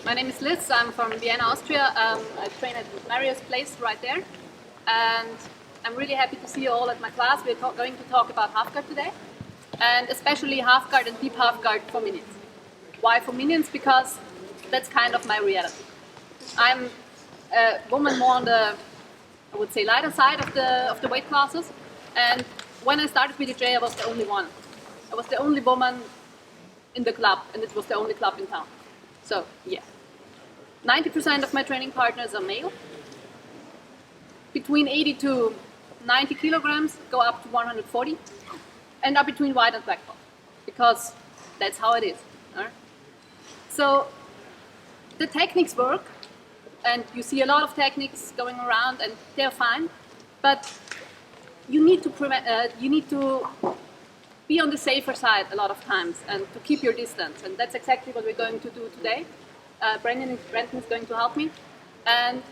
My name is Liz. I'm from Vienna, Austria. I train at Marius Place right there. And I'm really happy to see you all at my class. We're going to talk about half guard today. And especially half guard and deep half guard for minions. Why for minions? Because that's kind of my reality. I'm a woman more on the, I would say, lighter side of the weight classes. And when I started PDJ, I was the only one. I was the only woman in the club, and it was the only club in town. So, yeah. 90% of my training partners are male. Between 80 to 90 kilograms, go up to 140, and are between white and black belt, because that's how it is. Right? So, the techniques work, and you see a lot of techniques going around, and they're fine, but you need to be on the safer side a lot of times and to keep your distance, and that's exactly what we're going to do today. Brendan is going to help me, and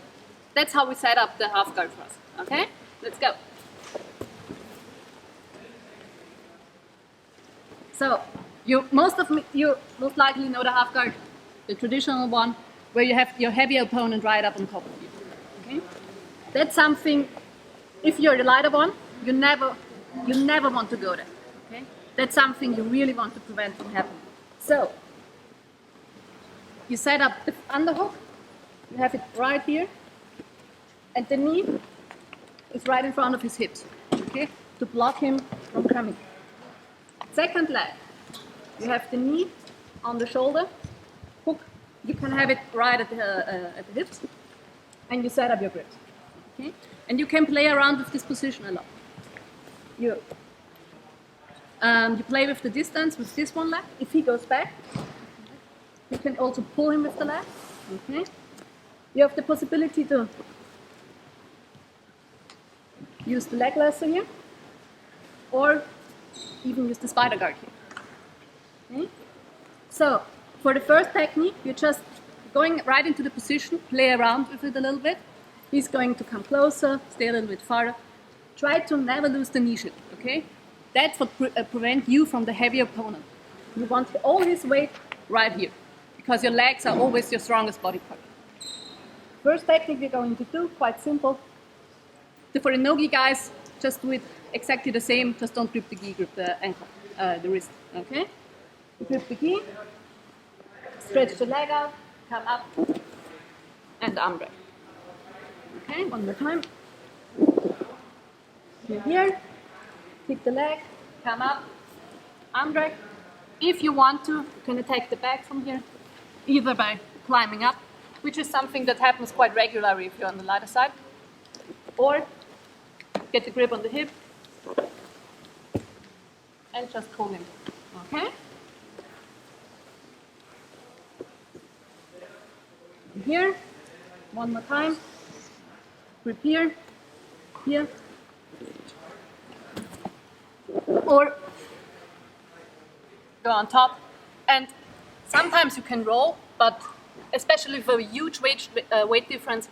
that's how we set up the half guard for us. Okay, let's go. So you most likely know the half guard, the traditional one, where you have your heavier opponent right up on top of you. Okay, that's something. If you're the lighter one, you never want to go there. Okay, that's something you really want to prevent from happening. So you set up the underhook. You have it right here, and the knee is right in front of his hips. Okay, to block him from coming. Second leg, you have the knee on the shoulder. Hook. You can have it right at the hips, and you set up your grips. Okay, and you can play around with this position a lot. You play with the distance with this one leg. If he goes back, you can also pull him with the leg. Okay. You have the possibility to use the leg lasso here, or even use the spider guard here. Okay. So for the first technique, you're just going right into the position, play around with it a little bit. He's going to come closer, stay a little bit farther. Try to never lose the knee shift, okay? That's what prevents you from the heavy opponent. You want all his weight right here, because your legs are always your strongest body part. First technique we're going to do, quite simple. For the no-gi guys, just do it exactly the same, just don't grip the gi, grip the ankle, the wrist, okay? You grip the gi, stretch the leg out, come up, and arm drag. Okay, one more time. You're here, kick the leg, come up, arm drag. If you want to, you can attack the back from here, either by climbing up, which is something that happens quite regularly if you're on the lighter side, or get the grip on the hip and just pull him. Okay? Here, one more time. Grip here, here, or go on top. And sometimes you can roll, but especially for a huge weight difference,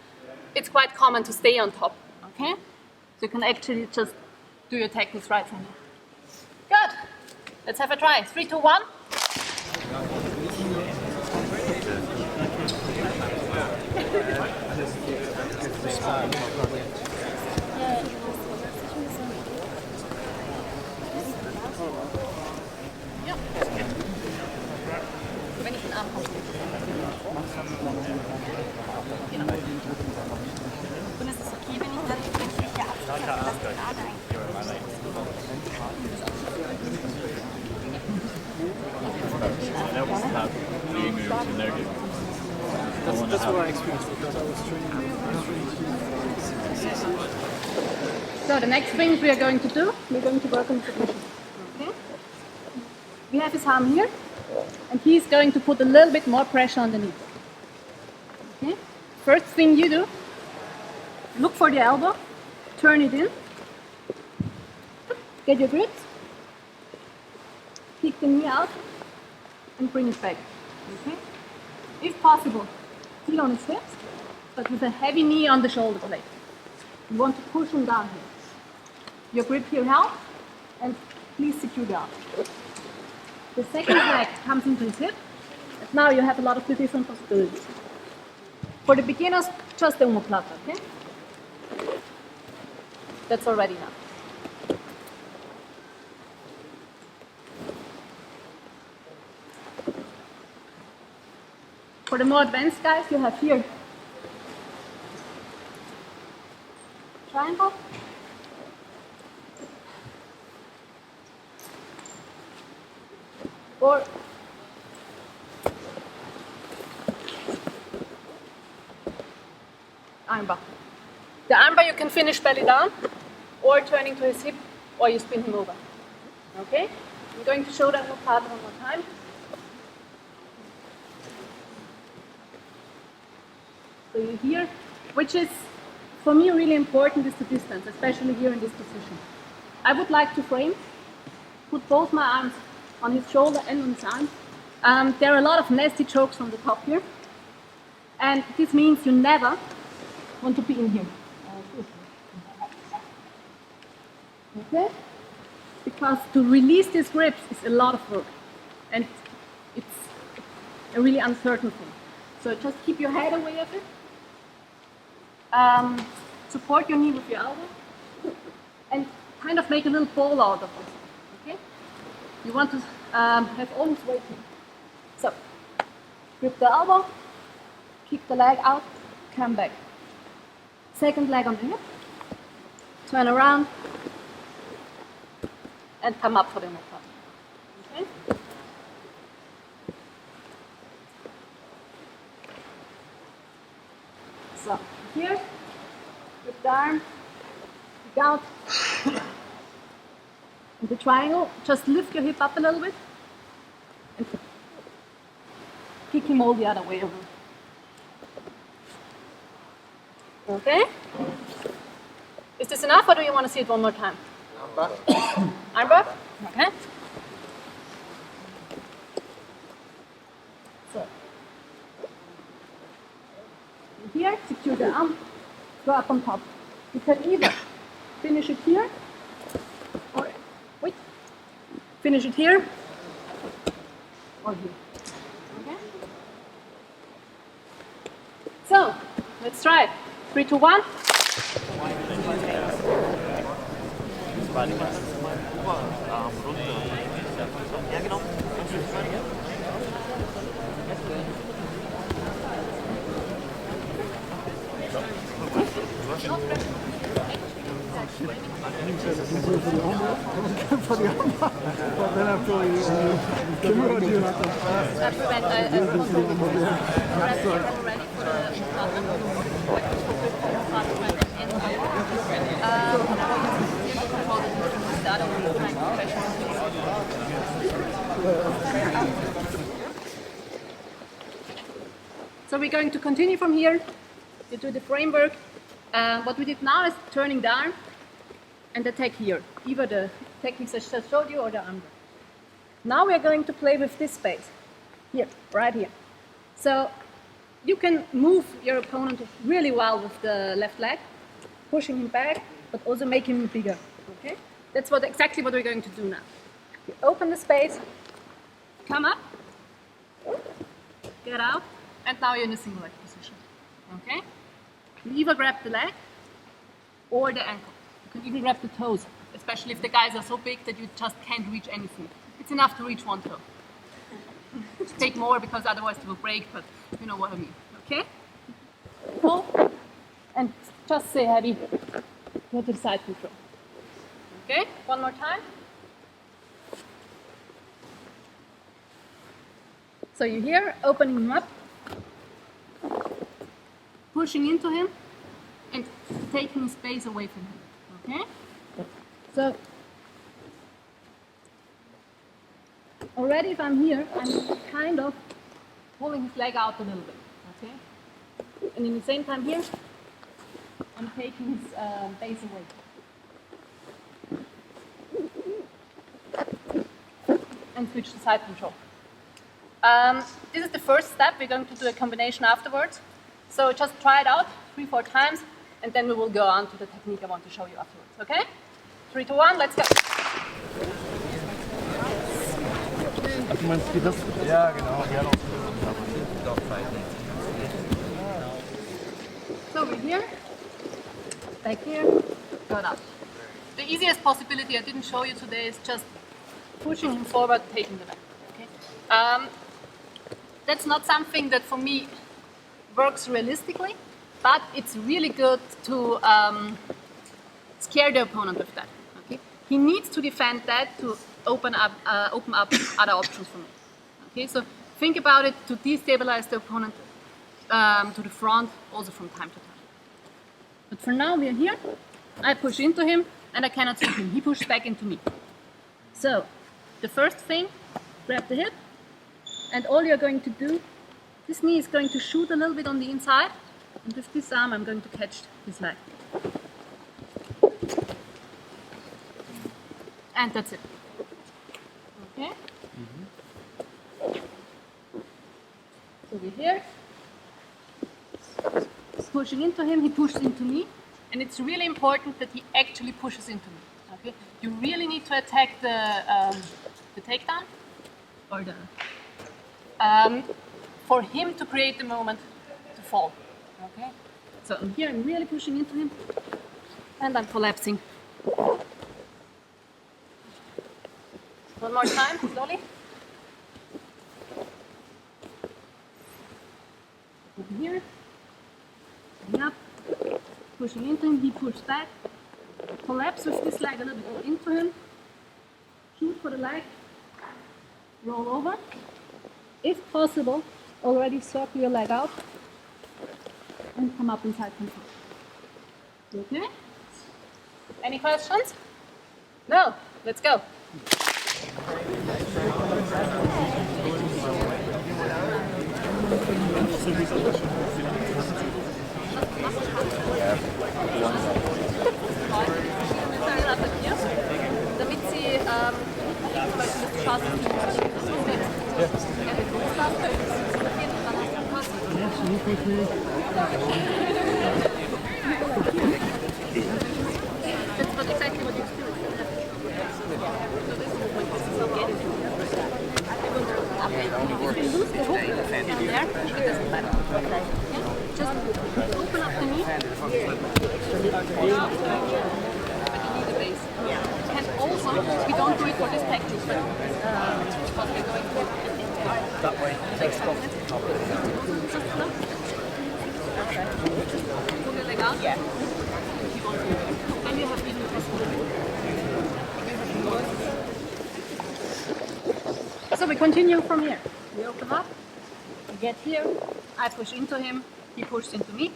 it's quite common to stay on top. Okay? So you can actually just do your techniques right from here. Good. Let's have a try. 3, 2, 1. Ja. Wenn ich den Arm komme. Genau. Und ist es okay, wenn ich dann hier abstelle, dass die Lade That's what I experienced because I was training. So the next thing we are going to do, we're going to work on submission. Okay? We have his arm here, and he's going to put a little bit more pressure on the knee. Okay? First thing you do, look for the elbow, turn it in, get your grips, kick the knee out, and bring it back. Okay? If possible, feel on his hips, but with a heavy knee on the shoulder blade. You want to push him down here. Your grip here helps, and please secure the arm. The second leg comes into his hip, and now you have a lot of different possibilities. For the beginners, just the omoplata, okay? That's already enough. For the more advanced guys, you have here triangle, or armbar. The armbar you can finish belly down, or turning to his hip, or you spin him over. Okay? I'm going to show that part one more time. So you hear, which is for me really important, is the distance, especially here in this position. I would like to frame, put both my arms on his shoulder and on his arm. There are a lot of nasty chokes from the top here, and this means you never want to be in here. Okay? Because to release these grips is a lot of work, and it's a really uncertain thing. So just keep your head away of it. Support your knee with your elbow, and kind of make a little ball out of it. Okay? You want to have all this weight here. So, grip the elbow, kick the leg out, come back. Second leg on the hip, turn around, and come up for the omoplata. Okay? So, here, grip the arm, kick out, in the triangle, just lift your hip up a little bit, and kick him all the other way over. Okay? Is this enough, or do you want to see it one more time? Armbar. Armbar? Okay. So, here, secure the arm, go up on top. You can either finish it here, or wait, finish it here, or here. Okay? So, let's try it. 3, 2, 1. For the armbar. But then I feel So we're going to continue from here to do the framework. What we did now is turning the arm and attack here, either the techniques I just showed you or the armbar. Now we're going to play with this space, here, right here. So you can move your opponent really well with the left leg, pushing him back, but also making him bigger. Okay? That's exactly what we're going to do now. You open the space, come up, get out, and now you're in a single leg position. Okay? You either grab the leg or the ankle. You can even grab the toes, especially if the guys are so big that you just can't reach anything. It's enough to reach one toe. Take more because otherwise it will break, but you know what I mean. Okay? Pull and just stay heavy. Go to the side control. Okay? One more time. So you're here, opening him up, pushing into him, and taking space away from him. Okay? So already if I'm here, I'm kind of pulling his leg out a little bit. Okay? And in the same time here, I'm taking his base away. And switch to side control. This is the first step. We're going to do a combination afterwards. So just try it out 3-4 times, and then we will go on to the technique I want to show you afterwards. Okay? 3, 2, 1, let's go. Du meinst, wie das? Ja, genau. over here, back here, go down. The easiest possibility I didn't show you today is just pushing him forward, taking the back. Okay? That's not something that for me works realistically, but it's really good to scare the opponent with that. Okay? He needs to defend that to open up other options for me. Okay, so think about it to destabilize the opponent to the front, also from time to time. But for now, we are here. I push into him, and I cannot sweep him. He pushes back into me. So, the first thing, grab the hip, and all you're going to do, this knee is going to shoot a little bit on the inside, and with this arm, I'm going to catch his leg. And that's it. Okay? So we're here, pushing into him, he pushes into me, and it's really important that he actually pushes into me. Okay? You really need to attack the takedown, or the for him to create the moment to fall. Okay? So here I'm really pushing into him, and I'm collapsing. One more time, slowly. Over here, coming up, pushing into him, he pushes back, collapse with this leg a little bit into him, shoot for the leg, roll over. If possible, already circle your leg out and come up inside control. Okay? Any questions? No? Let's go. Damit sie That's what exactly what you experience. So this movement is so getting to if you lose the hook down there, it doesn't matter. Yeah? Just open up the knee. But you need the base. And also, we don't do it for this technique, but because we're going to that way. Takes off. Just look. Pull your leg out. Yeah. And you have even So we continue from here. We open up, we get here, I push into him, he pushes into me.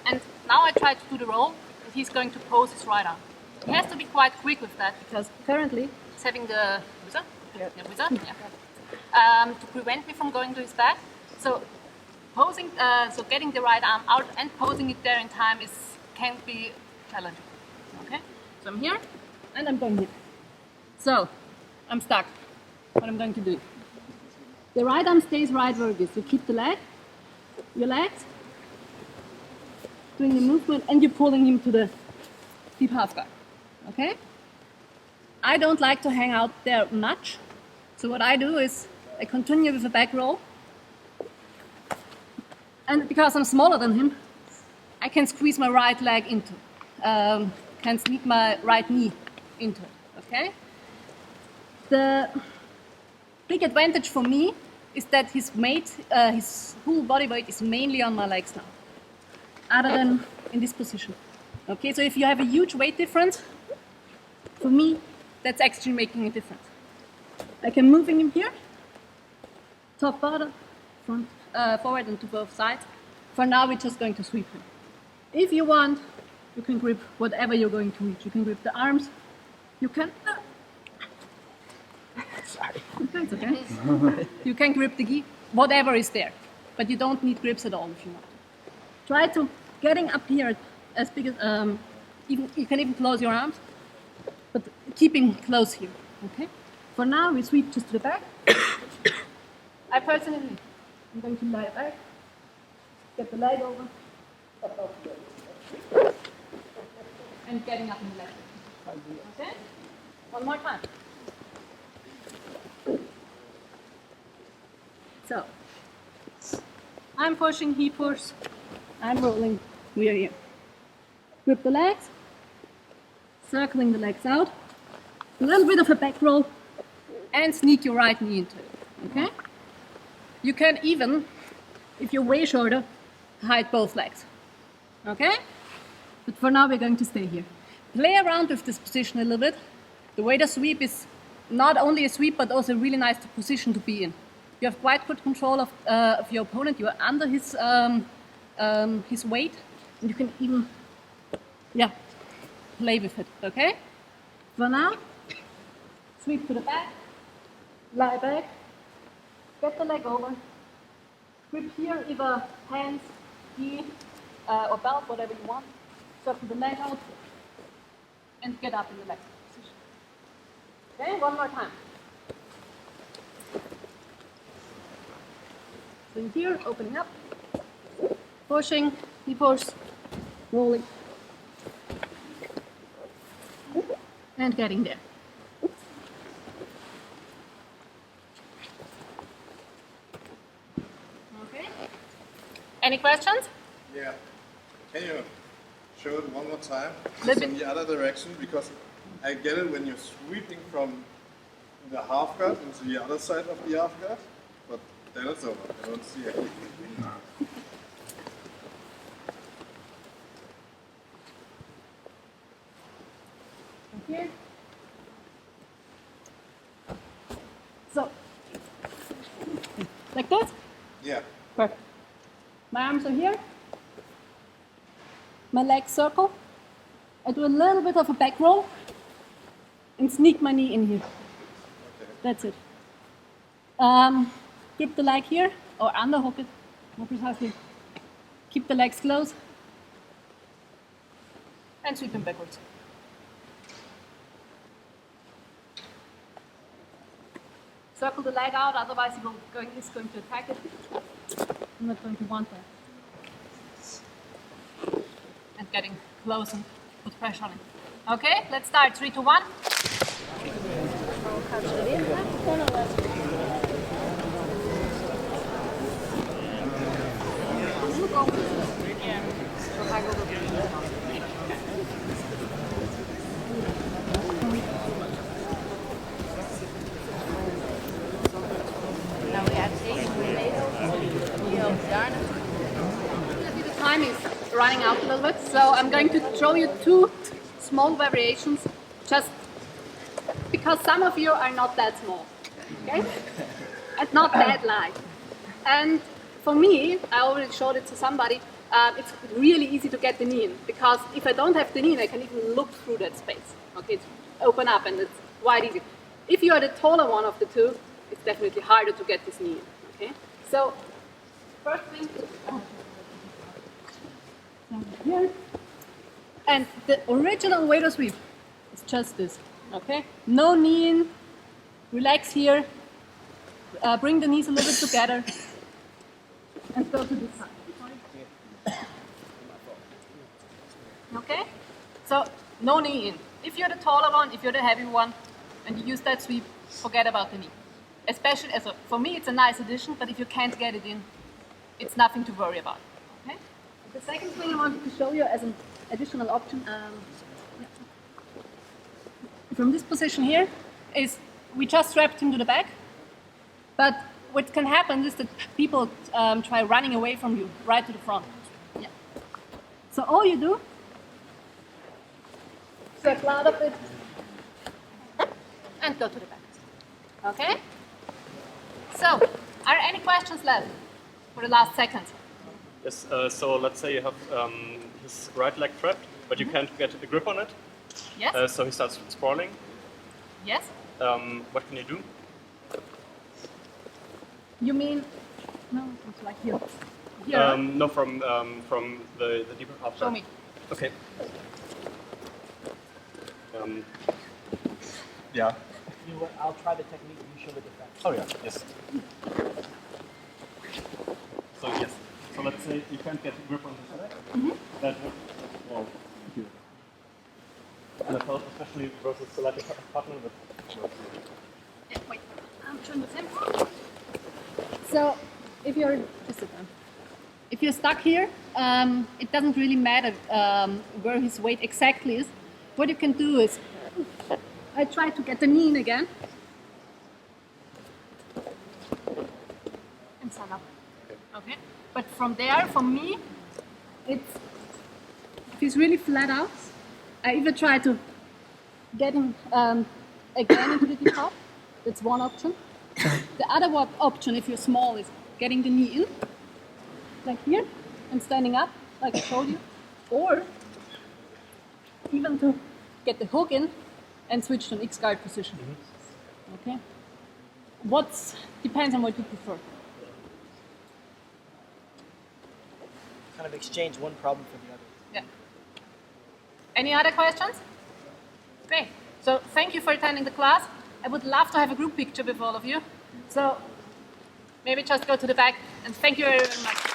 And now I try to do the roll, and he's going to pose his right arm. He has to be quite quick with that, because currently he's having the wizard, to prevent me from going to his back. So posing, so getting the right arm out and posing it there in time can be challenging. Okay, so I'm here, and I'm going here. So I'm stuck. What I'm going to do? The right arm stays right where it is. You keep the leg, your legs, doing the movement, and you're pulling him to the deep half guard. Okay? I don't like to hang out there much, so what I do is I continue with a back roll, and because I'm smaller than him, I can squeeze my right leg into, can sneak my right knee into it. Okay? The big advantage for me is that his whole body weight is mainly on my legs now, other than in this position. Okay, so if you have a huge weight difference, for me, that's actually making a difference. I can move him here, top, bottom, front, forward and to both sides. For now, we're just going to sweep him. If you want, you can grip whatever you're going to reach. You can grip the arms, you can... Sorry. That's okay. You can grip the gi, whatever is there, but you don't need grips at all if you want. Try to getting up here as big as even you can even close your arms, but keeping close here. Okay. For now, we sweep just to the back. I personally, I'm going to lie back, get the leg over, and getting up in the leg. Okay. One more time. So, I'm pushing, he pushes, and rolling. We are here. Grip the legs, circling the legs out, a little bit of a back roll, and sneak your right knee into it. Okay? You can even, if you're way shorter, hide both legs. Okay? But for now, we're going to stay here. Play around with this position a little bit. The way the sweep is not only a sweep, but also a really nice position to be in. You have quite good control of your opponent. You are under his weight, and you can even, play with it. Okay? For now, sweep to the back, lie back, get the leg over, grip here, either hands, knee, or belt, whatever you want. Circle the leg out, and get up in the leg position. Okay, one more time. So in here, opening up, pushing, knee push, rolling, and getting there. Okay. Any questions? Yeah. Can you show it one more time? Little Just in bit. the other direction, because I get it when you're sweeping from the half guard into the other side of the half guard, but then it's over. I don't see it. Here. So, like this? Yeah. Perfect. My arms are here. My legs circle. I do a little bit of a back roll and sneak my knee in here. Okay. That's it. Grip the leg here or underhook it more precisely. Keep the legs close and sweep them backwards. Circle the leg out, otherwise it's going to attack it. I'm not going to want that. And getting close and put pressure on it. Okay, let's start. 3, 2, 1. Nou ja, het is hier op daar. The time is running out a little bit, so I'm going to show you 2 small variations, just because some of you are not that small, okay? And not that light. And for me, I already showed it to somebody, it's really easy to get the knee in, because if I don't have the knee in, I can even look through that space. Okay, it's open up and it's quite easy. If you are the taller one of the two, it's definitely harder to get this knee in, okay? So, first thing, here. And the original waiter sweep is just this, okay? No knee in, relax here, bring the knees a little bit together, and go to this side. Okay? So, no knee in. If you're the taller one, if you're the heavy one, and you use that sweep, forget about the knee. Especially, for me it's a nice addition, but if you can't get it in, it's nothing to worry about. Okay? The second thing I wanted to show you as an additional option from this position here is we just strapped him to the back, but what can happen is that people try running away from you right to the front. Yeah. So all you do, circle out of it and go to the back. Okay? So, are any questions left for the last second? Yes, so let's say you have his right leg trapped, but you can't get a grip on it. Yes? So he starts sprawling. Yes? What can you do? You mean, no, it's like here. Here. No, from the deeper half. Show me. Okay. Yeah. I'll try the technique you show the defense. Oh yeah. Yes. So yes. So let's say you can't get a grip on this leg. That would, well, here. And I felt especially versus the lateral partner with. Yeah, wait, I'm trying with him. So, if you're, just sit down. if you're stuck here, it doesn't really matter where his weight exactly is. What you can do is, I try to get the knee in again. And stand up. Okay? But from there, for me, it's, if he's really flat out, I either try to get him again into the top. That's one option. The other option, if you're small, is getting the knee in, like here, and standing up, like I showed you. Or even to get the hook in and switch to an X-guard position. Okay? Depends on what you prefer. Kind of exchange one problem for the other. Yeah. Any other questions? Great. So thank you for attending the class. I would love to have a group picture with all of you. So maybe just go to the back, and thank you very much.